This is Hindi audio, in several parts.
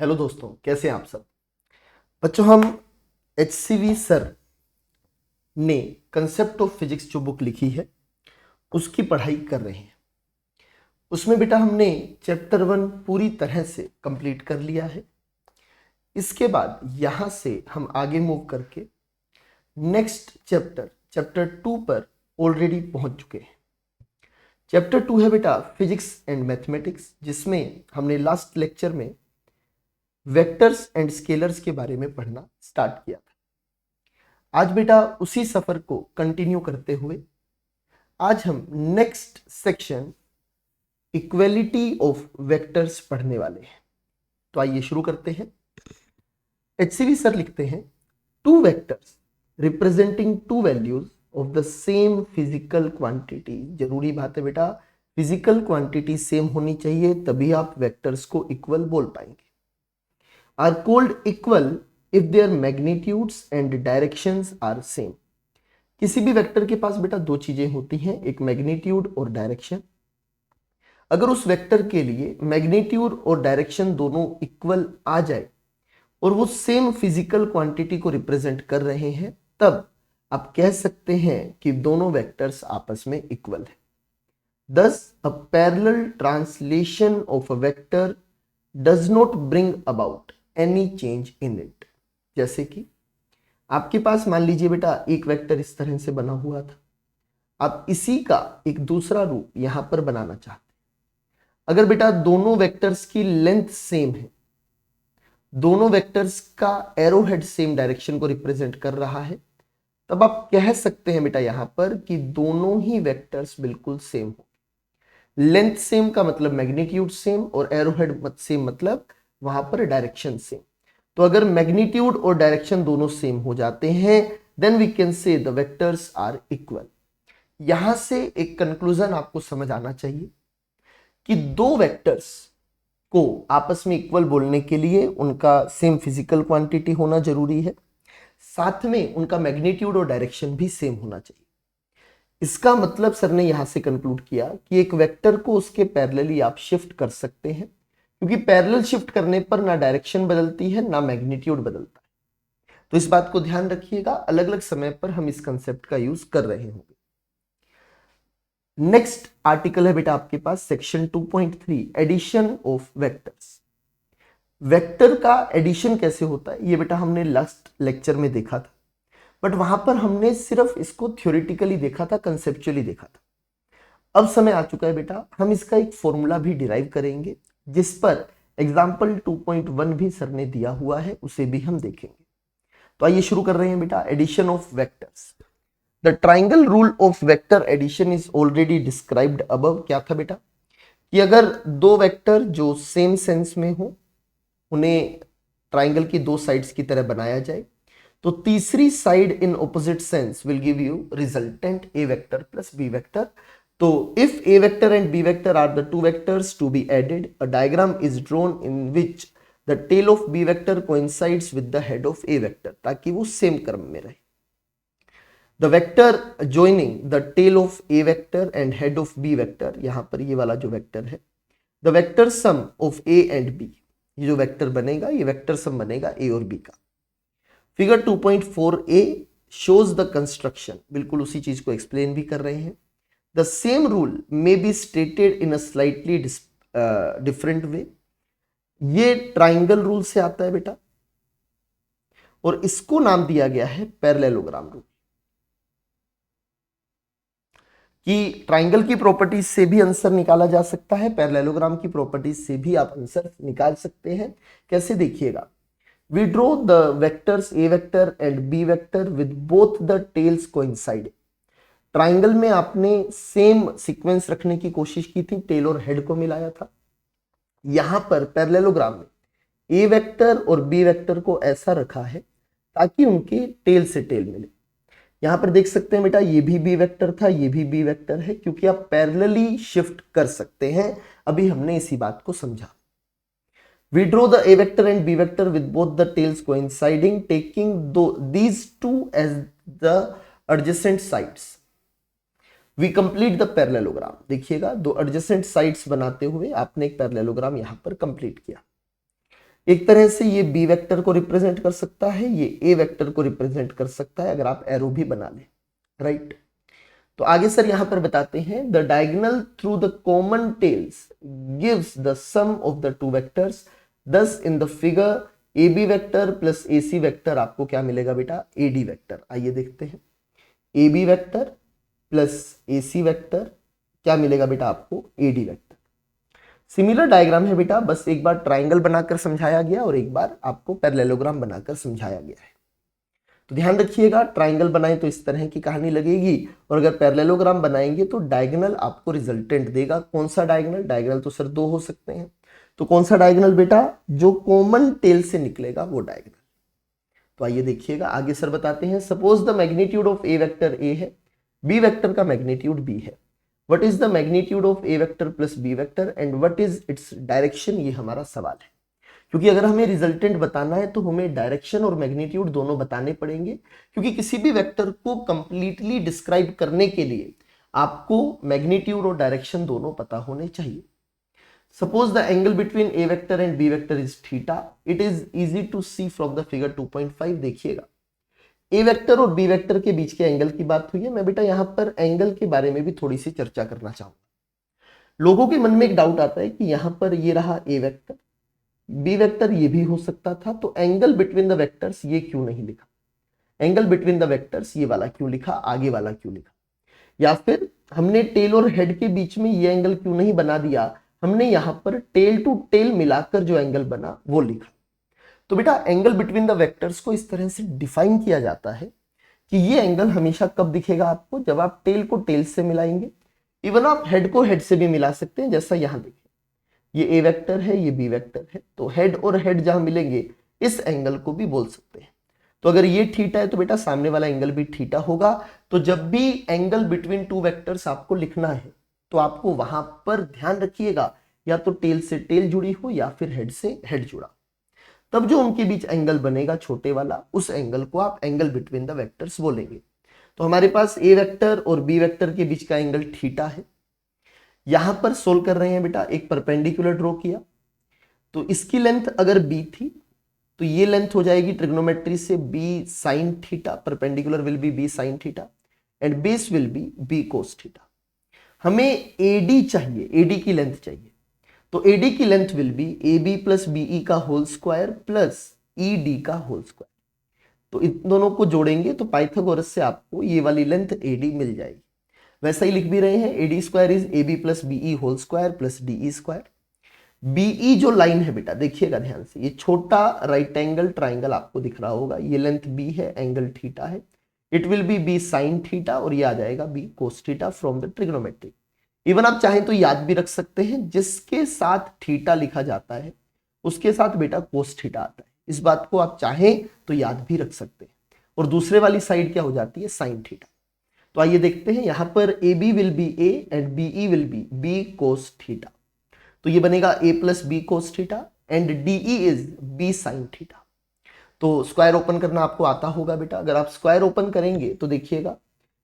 हेलो दोस्तों, कैसे हैं आप सब। बच्चों, हम HCV सर ने कंसेप्ट ऑफ फिजिक्स जो बुक लिखी है उसकी पढ़ाई कर रहे हैं। उसमें बेटा हमने चैप्टर 1 पूरी तरह से कंप्लीट कर लिया है। इसके बाद यहाँ से हम आगे मूव करके नेक्स्ट चैप्टर 2 पर ऑलरेडी पहुंच चुके हैं। चैप्टर 2 है बेटा फिजिक्स एंड मैथमेटिक्स, जिसमें हमने लास्ट लेक्चर में वेक्टर्स एंड स्केलर्स के बारे में पढ़ना स्टार्ट किया था। आज बेटा उसी सफर को कंटिन्यू करते हुए आज हम next section equality of vectors पढ़ने वाले हैं। तो आइए शुरू करते हैं। HCV सर लिखते हैं, two vectors representing two values of the same physical quantity. जरूरी बात है बेटा, फिजिकल क्वांटिटी सेम होनी चाहिए, तभी आप वेक्टर्स को इक्वल बोल पाएंगे। Are called equal if their magnitudes and directions are same। किसी भी वेक्टर के पास बेटा दो चीजें होती हैं, एक मैग्नीट्यूड और डायरेक्शन। अगर उस वेक्टर के लिए मैग्नीट्यूड और डायरेक्शन दोनों इक्वल आ जाए और वो सेम फिजिकल क्वांटिटी को रिप्रेजेंट कर रहे हैं, तब आप कह सकते हैं कि दोनों वेक्टर्स आपस में इक्वल है। Thus, a parallel translation of a vector does not bring about any change in it। जैसे कि आपके पास मान लीजिए बेटा एक वेक्टर इस तरह से बना हुआ था, आप इसी का एक दूसरा रूप यहां पर बनाना चाहते हैं। अगर बेटा दोनों वेक्टर्स की लेंथ सेम है, दोनों वेक्टर्स का एरोहेड सेम डायरेक्शन को रिप्रेजेंट कर रहा है, तब आप कह सकते हैं बेटा यहां पर कि दोनों ही वेक्टर्स बिल्कुल सेम हो। लेंथ सेम का मतलब मैग्नीट्यूड सेम और एरोहेड सेम मतलब वहां पर डायरेक्शन सेम। तो अगर मैग्नीट्यूड और डायरेक्शन दोनों सेम हो जाते हैं, then we can say the vectors are equal. यहां से एक कंक्लूजन आपको समझ आना चाहिए कि दो वेक्टर्स को आपस में इक्वल बोलने के लिए उनका सेम फिजिकल क्वांटिटी होना जरूरी है, साथ में उनका मैग्नीट्यूड और डायरेक्शन भी सेम होना चाहिए। इसका मतलब सर ने यहां से कंक्लूड किया कि एक वेक्टर को उसके पैरेलली आप शिफ्ट कर सकते हैं, क्योंकि पैरेलल शिफ्ट करने पर ना डायरेक्शन बदलती है ना मैग्नीट्यूड बदलता है। तो इस बात को ध्यान रखिएगा, अलग अलग समय पर हम इस कंसेप्ट का यूज कर रहे होंगे। नेक्स्ट आर्टिकल है बेटा आपके पास section 2.3 addition of vectors. Vector का एडिशन कैसे होता है ये बेटा हमने लास्ट लेक्चर में देखा था, बट वहां पर हमने सिर्फ इसको थ्योरेटिकली देखा था, कंसेप्चुअली देखा था। अब समय आ चुका है बेटा, हम इसका एक फॉर्मूला भी डिराइव करेंगे, जिस पर एग्जाम्पल 2.1 भी सर ने दिया हुआ है, उसे भी हम देखेंगे। तो आइए शुरू कर रहे हैं बेटा, addition of vectors. The triangle rule of vector addition is already described above. क्या था बेटा कि अगर दो वेक्टर जो सेम सेंस में हो, उन्हें ट्राइंगल की दो साइड्स की तरह बनाया जाए, तो तीसरी side in opposite sense will give you resultant A vector plus B vector. तो if a vector and b vector are the two vectors to be added, a diagram is drawn in which the tail of b vector coincides with the head of a vector, ताकि वो सेम क्रम में रहे। The vector joining the tail of a vector and head of b vector, यहां पर ये वाला जो वेक्टर है, the vector sum of a and b, ये जो वेक्टर बनेगा ये वेक्टर सम बनेगा a और b का। Figure 2.4a shows the construction, बिल्कुल उसी चीज को एक्सप्लेन भी कर रहे हैं। The same rule may be stated in a slightly different way। ये ट्राइंगल रूल से आता है बेटा, और इसको नाम दिया गया है पैरेललोग्राम रूल। कि ट्राइंगल की प्रॉपर्टीज से भी आंसर निकाला जा सकता है, पैरेललोग्राम की प्रॉपर्टीज से भी आप आंसर निकाल सकते हैं। कैसे देखिएगा, we draw the vectors a vector and b vector with both the tails coinciding। Triangle में आपने सेम सीक्वेंस रखने की कोशिश की थी, टेल और हेड को मिलाया था। यहां पर पैरेललोग्राम में ए वेक्टर और बी वेक्टर को ऐसा रखा है ताकि उनके टेल से टेल मिले। यहां पर देख सकते हैं बेटा, ये भी बी वेक्टर था, ये भी बी वेक्टर है, क्योंकि आप पैरेलली शिफ्ट कर सकते हैं। अभी हमने इसी बात को समझा। We draw the a vector and b vector with both the tails coinciding, taking these two as the adjacent sides। We complete the parallelogram. देखिएगा, दो एडजेसेंट साइड्स बनाते हुए आपने एक पैरेललोग्राम यहां पर कंप्लीट किया। एक तरह से ये बी वेक्टर को रिप्रेजेंट कर सकता है, ये ए वेक्टर को रिप्रेजेंट कर सकता है, अगर आप एरो भी बना लें, राइट। तो आगे सर यहां पर बताते हैं, the diagonal through the common tails gives the sum of the two vectors, this in the figure A B vector plus A C vector आपको क्या मिलेगा बेटा, ए डी वेक्टर। आइए देखते हैं, A B vector plus A C vector क्या मिलेगा बेटा आपको, A D vector. Similar diagram है बेटा, बस एक बार ट्राइंगल बनाकर समझाया गया और एक बार आपको पैरेललोग्राम बनाकर समझाया गया है। तो ध्यान रखिएगा, ट्राइंगल बनाएं तो इस तरह की कहानी लगेगी, और अगर पैरेललोग्राम बनाएंगे तो डायगोनल आपको रिजल्टेंट देगा। कौन सा डायगोनल, डायगोनल तो सर दो हो सकते हैं, तो कौन सा डायगोनल बेटा, जो कॉमन टेल से निकलेगा वो डायगोनल। तो आइए देखिएगा, आगे सर बताते हैं, suppose the magnitude of A vector A है, बी वेक्टर का मैग्नीट्यूड बी है, what is the magnitude of A vector plus B vector and what is its direction, ये हमारा सवाल है। क्योंकि अगर हमें रिजल्टेंट बताना है तो हमें डायरेक्शन और मैग्नीट्यूड दोनों बताने पड़ेंगे, क्योंकि किसी भी वेक्टर को कंप्लीटली डिस्क्राइब करने के लिए आपको मैग्नीट्यूड और डायरेक्शन दोनों पता होने चाहिए। Suppose the angle between A vector and B vector is theta, it is easy to see from the figure 2.5। देखिएगा, ए वेक्टर और बी वेक्टर के बीच के एंगल की बात हुई है। मैं बेटा यहां पर एंगल के बारे में भी थोड़ी सी चर्चा करना चाहूंगा। लोगों के मन में एक डाउट आता है कि यहां पर ये रहा ए वेक्टर, बी वेक्टर ये भी हो सकता था, तो एंगल बिटवीन द वेक्टर्स ये क्यों नहीं लिखा, एंगल बिटवीन द वेक्टर्स ये वाला क्यों लिखा, आगे वाला क्यों लिखा, या फिर हमने टेल और हेड के बीच में ये एंगल क्यों नहीं बना दिया, हमने यहां पर टेल टू टेल मिलाकर जो एंगल बना वो लिखा। तो बेटा एंगल बिटवीन द वेक्टर्स को इस तरह से डिफाइन किया जाता है कि ये एंगल हमेशा कब दिखेगा आपको, जब आप टेल को टेल से मिलाएंगे। इवन आप हेड को हेड से भी मिला सकते हैं, जैसा यहां देखिए ये ए वेक्टर है, ये बी वेक्टर है, तो हेड और हेड जहां मिलेंगे इस एंगल को भी बोल सकते हैं। तो अगर ये थीटा है तो बेटा सामने वाला एंगल भी थीटा होगा। तो जब भी एंगल बिटवीन टू वेक्टर्स आपको लिखना है तो आपको वहां पर ध्यान रखिएगा, या तो टेल से टेल जुड़ी हो या फिर हेड से हेड जुड़ा, तब जो उनके बीच एंगल बनेगा छोटे वाला, उस एंगल को आप एंगल बिटवीन द वेक्टर्स बोलेंगे। तो हमारे पास ए वेक्टर और बी वेक्टर के बीच का एंगल थीटा है। यहां पर सोल्व कर रहे हैं बेटा, एक परपेंडिकुलर ड्रॉ किया, तो इसकी लेंथ अगर बी थी तो ये लेंथ हो जाएगी ट्रिग्नोमेट्री से B sine theta, perpendicular will be B sine theta and base will be B cos theta. हमें एडी चाहिए, एडी की लेंथ चाहिए, तो एडी की length will be A B plus BE का whole square plus E D का होल स्क्वायर। तो इन दोनों को जोड़ेंगे तो पाइथागोरस से आपको ये वाली लेंथ एडी मिल जाएगी। वैसा ही लिख भी रहे हैं, AD square is A B plus BE whole square plus DE square. BE जो लाइन है बेटा देखिएगा ध्यान से, ये छोटा राइट एंगल ट्राइंगल आपको दिख रहा होगा, ये लेंथ बी है, एंगल थीटा है, it will be B sine theta और ये आ जाएगा B cos theta from the trigonometry. Even आप चाहें तो याद भी रख सकते हैं, जिसके साथ थीटा लिखा जाता है उसके साथ बेटा कोस थीटा आता है, इस बात को आप चाहें तो याद भी रख सकते हैं। और दूसरे वाली साइड क्या हो जाती है, साइन थीटा। तो आइए देखते हैं, यहां पर A B will be A and BE will be B cos theta, तो ये बनेगा A plus B cos theta and DE is B sine theta. तो स्क्वायर ओपन करना आपको आता होगा बेटा, अगर आप स्क्वायर ओपन करेंगे तो देखिएगा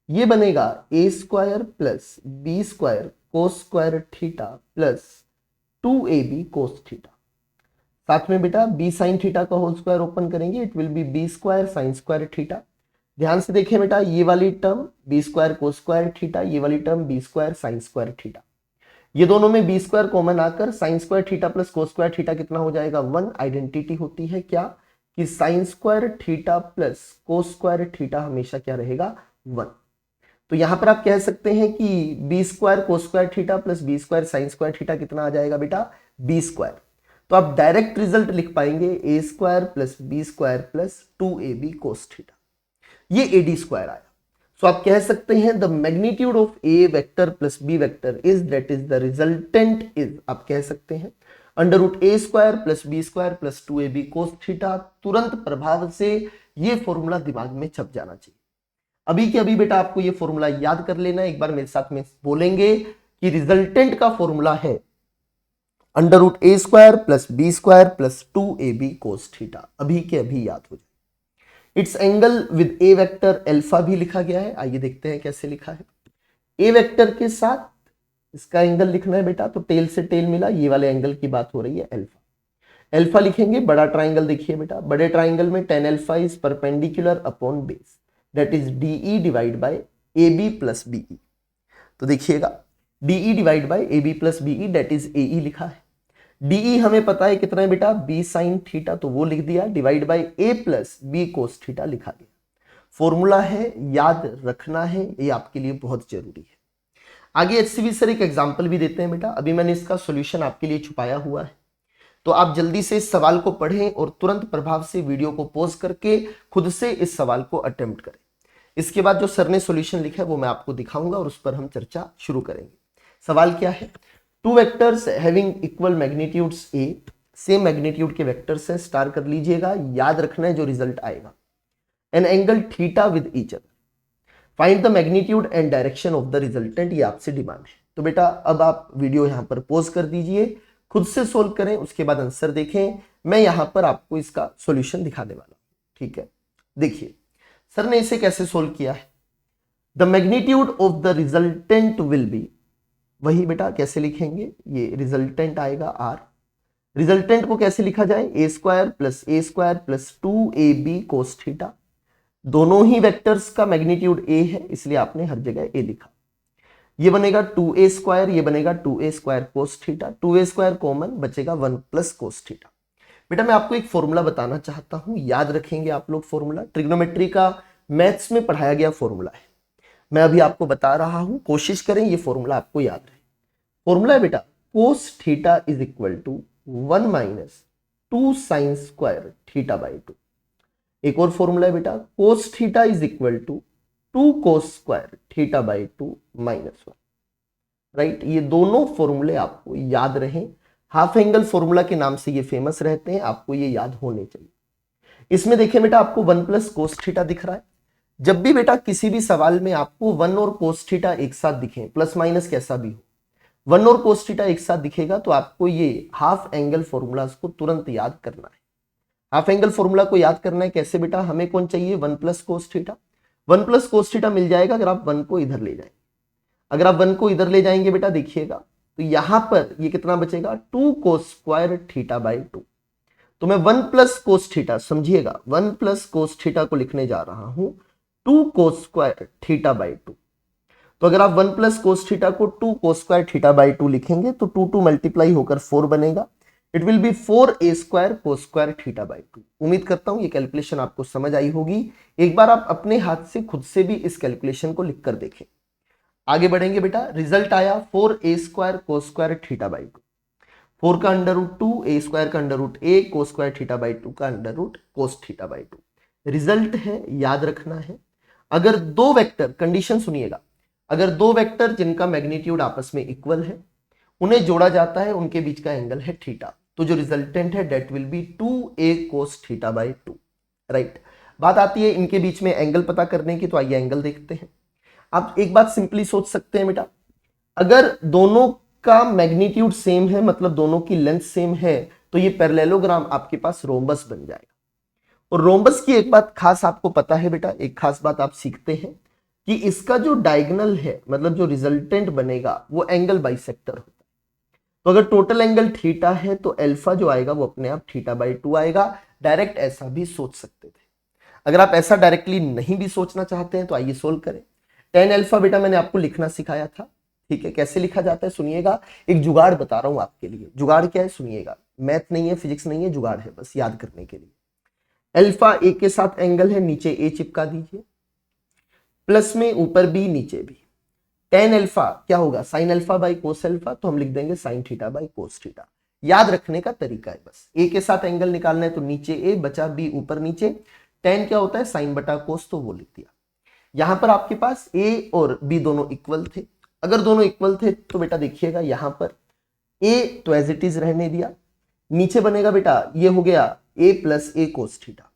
ये बनेगा A square plus B square cos square theta plus 2ab cos theta. साथ में बेटा बी साइन थीटा का होल स्क्वायर ओपन करेंगे, it will be B square sine square theta. ध्यान से देखिए बेटा, ये वाली term B square cos square theta, ये वाली term B square sine square theta, ये दोनों में बी स्क्वायर कॉमन आकर sine square theta plus cos square theta कितना हो जाएगा, 1। आइडेंटिटी होती है क्या कि sign square theta plus cos square theta हमेशा क्या रहेगा, 1। तो यहां पर आप कह सकते हैं कि B square cos square theta plus B square sine square theta कितना आ जाएगा बेटा, बी स्क्वायर। तो आप डायरेक्ट रिजल्ट लिख पाएंगे A square plus B square plus 2ab cos theta, ये एडी स्क्वायर आया। सो आप कह सकते हैं the magnitude of A vector plus B vector is that is the resultant is, आप कह सकते हैं under root A square plus B square plus 2ab cos theta. तुरंत प्रभाव से ये फॉर्मूला दिमाग में छप जाना चाहिए। अभी के अभी बेटा आपको ये फॉर्मूला याद कर लेना, एक बार मेरे साथ में बोलेंगे कि रिजल्टेंट का फॉर्मूला है under root A square plus B square plus 2ab cos theta. अभी के अभी याद हो जाए। It's angle with A vector alpha भी लिखा गया है, आइए देखते हैं कैसे लिखा है। ए वेक्टर के साथ इसका एंगल लिखना है बेटा, तो टेल से टेल मिला, ये वाले एंगल की बात हो रही है अल्फा। अल्फा लिखेंगे, बड़ा ट्राइंगल देखिए बेटा, बड़े ट्राइंगल में tan alpha is perpendicular upon base, that is DE divide by AB plus BE। तो देखिएगा DE divide by AB plus BE that is AE लिखा है। DE हमें पता है कितना है बेटा, B साइन थीटा, तो वो लिख दिया, divide by A plus B cos theta लिखा गया। फॉर्मूला है, याद रखना है, ये आपके लिए बहुत जरूरी है। आगे HCV सर एक एग्जांपल भी देते हैं बेटा, अभी मैंने इसका सॉल्यूशन आपके लिए छुपाया हुआ है, तो आप जल्दी से इस सवाल को पढ़ें और तुरंत प्रभाव से वीडियो को पॉज करके खुद से इस सवाल को अटेम्प्ट करें। इसके बाद जो सर ने सॉल्यूशन लिखा है वो मैं आपको दिखाऊंगा और उस पर हम चर्चा शुरू करेंगे। सवाल क्या है, two vectors having equal magnitudes A, same magnitude के वेक्टर्स हैं, स्टार कर लीजिएगा, याद रखना है जो रिजल्ट आएगा, an angle theta with each other, find the magnitude and direction of the resultant, ये आपसे डिमांड है। तो बेटा अब आप वीडियो यहां पर पॉज कर दीजिए, खुद से सोल्व करें, उसके बाद आंसर देखें, मैं यहां पर आपको इसका सॉल्यूशन दिखाने वाला हूं। ठीक है, देखिए सर ने इसे कैसे सोल्व किया है, the magnitude of the resultant will be, वही बेटा कैसे लिखेंगे, ये रिजल्टेंट आएगा R, रिजल्टेंट को कैसे लिखा जाए, A² plus 2AB cos theta, दोनों ही वेक्टर्स का मैग्नीट्यूड A है इसलिए आपने हर जगह A लिखा, ये बनेगा 2A², ये बनेगा 2A² cos theta, 2A² common बचेगा 1 प्लस कोस थीटा। बेटा मैं आपको एक फॉर्मूला बताना चाहता हूं, याद रखेंगे आप लोग फॉर्मूला, ट्रिग्नोमेट्री का मैथ्स में पढ़ाया गया फॉर्मूला है, मैं अभी आपको बता रहा हूं, कोशिश करें ये फॉर्मूला आपको याद रहे। फॉर्मूला है बेटा cos theta is equal to 1 minus 2 sine square theta by 2। एक और फॉर्मूला है बेटा cos theta is equal to 2 cos square theta by 2 minus 1। Right, ये दोनों फॉर्मूले आपको याद रहें, हाफ एंगल फॉर्मूला के नाम से ये फेमस रहते हैं, आपको ये याद होने चाहिए। इसमें देखिए बेटा आपको 1 प्लस कोस थीटा दिख रहा है, जब भी बेटा किसी भी सवाल में आपको 1 और कोस थीटा एक साथ दिखे, प्लस माइनस कैसा भी हो, 1 और कोस थीटा एक साथ दिखेगा तो आपको ये हाफ एंगल फॉर्मूलाज को तुरंत याद करना है। हाफ एंगल फॉर्मूला को याद करना है कैसे बेटा, हमें कौन चाहिए, 1 plus cos theta, 1 plus cos theta मिल जाएगा अगर आप 1 को इधर ले जाएंगे, अगर आप 1 को इधर ले जाएंगे बेटा देखिएगा तो यहां पर ये कितना बचेगा, 2 कोस स्क्वायर थीटा बाई 2। तो मैं 1 प्लस कोस थीटा, समझिएगा 1 प्लस कोस थीटा को लिखने जा रहा हूं 2 कोस स्क्वायर थीटा बाई 2। तो अगर आप 1 प्लस कोस थीटा को 2 कोस स्क्वायर थीटा बाई 2 लिखेंगे तो 2 मल्टीप्लाई होकर 4 बनेगा, it will B 4A² cos square theta by 2। उम्मीद करता हूं ये कैलकुलेशन आपको समझ आई होगी, एक बार आप अपने हाथ से खुद से भी इस कैलकुलेशन को लिखकर देखें। आगे बढ़ेंगे बेटा, रिजल्ट आया 4A² cos square theta by 2, 4 का अंडर रूट 2, A² का under root A, cos square theta by 2 का under root cos theta by 2। Result है, याद रखना है, अगर दो वेक्टर, कंडीशन सुनिएगा, अगर दो वेक्टर जिनका मैग्नीट्यूड आपस में इक्वल है उन्हें जोड़ा जाता है, उनके बीच का एंगल है थीटा, तो जो रिजल्टेंट है that will be 2A cos theta by 2। Right, बात आती है इनके बीच में एंगल पता करने की, तो आइए एंगल देखते हैं। आप एक बात सिंपली सोच सकते हैं बेटा, अगर दोनों का मैग्नीट्यूड सेम है, मतलब दोनों की लेंथ सेम है, तो ये पैरेललोग्राम आपके पास रोम्बस बन जाएगा। और रोम्बस की एक बात खास आपको पता है बेटा, एक खास बात आप सीखते हैं कि इसका जो डायगोनल है, मतलब जो रिजल्टेंट बनेगा वो एंगल बाइसेक्टर होता है। तो अगर टोटल एंगल थीटा है तो अल्फा जो आएगा वो अपने आप थीटा बाई 2 आएगा। डायरेक्ट ऐसा भी सोच सकते थे, अगर आप ऐसा डायरेक्टली नहीं भी सोचना चाहते हैं तो आइए सोल्व करें। tan अल्फा बेटा मैंने आपको लिखना सिखाया था, ठीक है, कैसे लिखा जाता है सुनिएगा, एक जुगाड़ बता रहा हूं आपके लिए। जुगाड़ क्या है सुनिएगा, मैथ नहीं है, फिजिक्स नहीं है, जुगाड़ है, बस याद करने के लिए। अल्फा ए के साथ एंगल है, नीचे ए चिपका दीजिए, प्लस में ऊपर बी नीचे बी। tan अल्फा क्या होगा, sine alpha by cos alpha, तो हम लिख देंगे sine theta by cos theta. याद रखने का तरीका है बस, ए के साथ एंगल निकालना है तो नीचे ए बचा बी ऊपर नीचे, tan क्या होता है साइन बटा कोस, तो वो लिख दिया। यहां पर आपके पास ए और बी दोनों इक्वल थे, अगर दोनों इक्वल थे तो बेटा देखिएगा यहां पर ए तो एज इट इज रहने दिया, नीचे बनेगा बेटा ये हो गया ए प्लस ए कोस थीटा।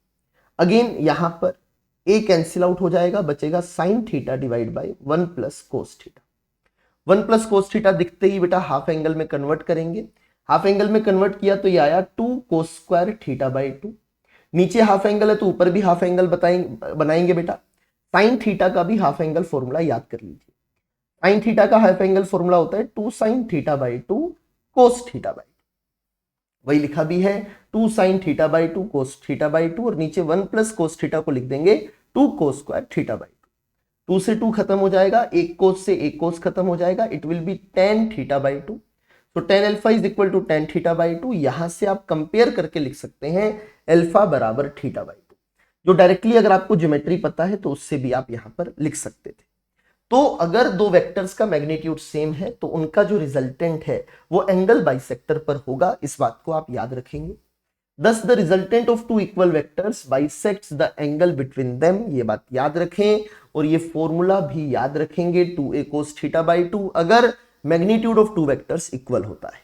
अगेन यहां पर ए कैंसिल आउट हो जाएगा, बचेगा sine theta divide by 1 plus cos theta. 1 plus cos theta दिखते ही बेटा हाफ एंगल में कन्वर्ट करेंगे, हाफ एंगल में कन्वर्ट किया तो ये आया 2 कोस स्क्वायर थीटा बाई 2। नीचे हाफ एंगल है तो ऊपर भी हाफ एंगल बनाएंगे बेटा। साइन थीटा का भी हाफ एंगल फॉर्मूला याद कर लीजिए, साइन थीटा का हाफ एंगल फॉर्मूला होता है 2 sine theta by 2 cos theta by 2, वही लिखा भी है 2 sin theta by 2 cos theta by 2 और नीचे 1 प्लस cos थीटा को लिख देंगे 2 cos स्क्वायर थीटा बाई 2 से 2 खत्म हो जाएगा, एक cos से एक cos खत्म हो जाएगा, it will be tan theta by 2। तो tan alpha is equal to tan theta by 2। यहां से आप कंपेयर करके लिख सकते हैं अल्फा बराबर थीटा बाई 2, जो डायरेक्टली अगर आपको ज्योमेट्री पता है तो उससे भी आप यहां पर लिख सकते थे। तो अगर दो वेक्टर्स का मैग्नीट्यूड सेम है तो उनका जो रिजल्टेंट है वो एंगल बाइसेक्टर पर होगा, इस बात को आप याद रखेंगे। Thus the resultant of two equal vectors bisects the angle between them, ये बात याद रखें और ये फॉर्मूला भी याद रखेंगे 2a cos थीटा बाई 2 अगर magnitude of two vectors equal होता है।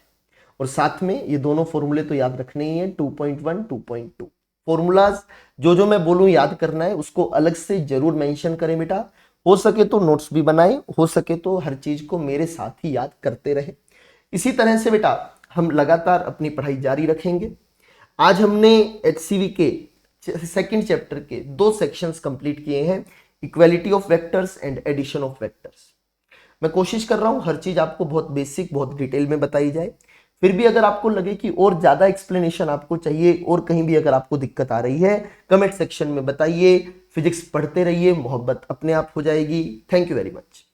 और साथ में ये दोनों फॉर्मूले तो याद रखने ही है, 2.1 2.2 फॉर्मूलाज जो मैं बोलूं याद करना है उसको अलग से जरूर मेंशन करें बेटा। हो सके तो नोट्स भी बनाएं, हो सके तो हर चीज को मेरे साथ ही याद करते रहे। इसी तरह से बेटा हम लगातार अपनी पढ़ाई जारी रखेंगे। आज हमने HCV के सेकंड चैप्टर के 2 सेक्शंस कंप्लीट किए हैं, equality of vectors and addition of vectors. मैं कोशिश कर रहा हूं हर चीज आपको बहुत बेसिक बहुत डिटेल में बताई जाए। फिर भी अगर आपको लगे कि और ज्यादा एक्सप्लेनेशन आपको चाहिए और कहीं भी अगर आपको दिक्कत आ रही है कमेंट सेक्शन में बताइए। फिजिक्स पढ़ते रहिए, मोहब्बत अपने आप हो जाएगी। Thank you very much.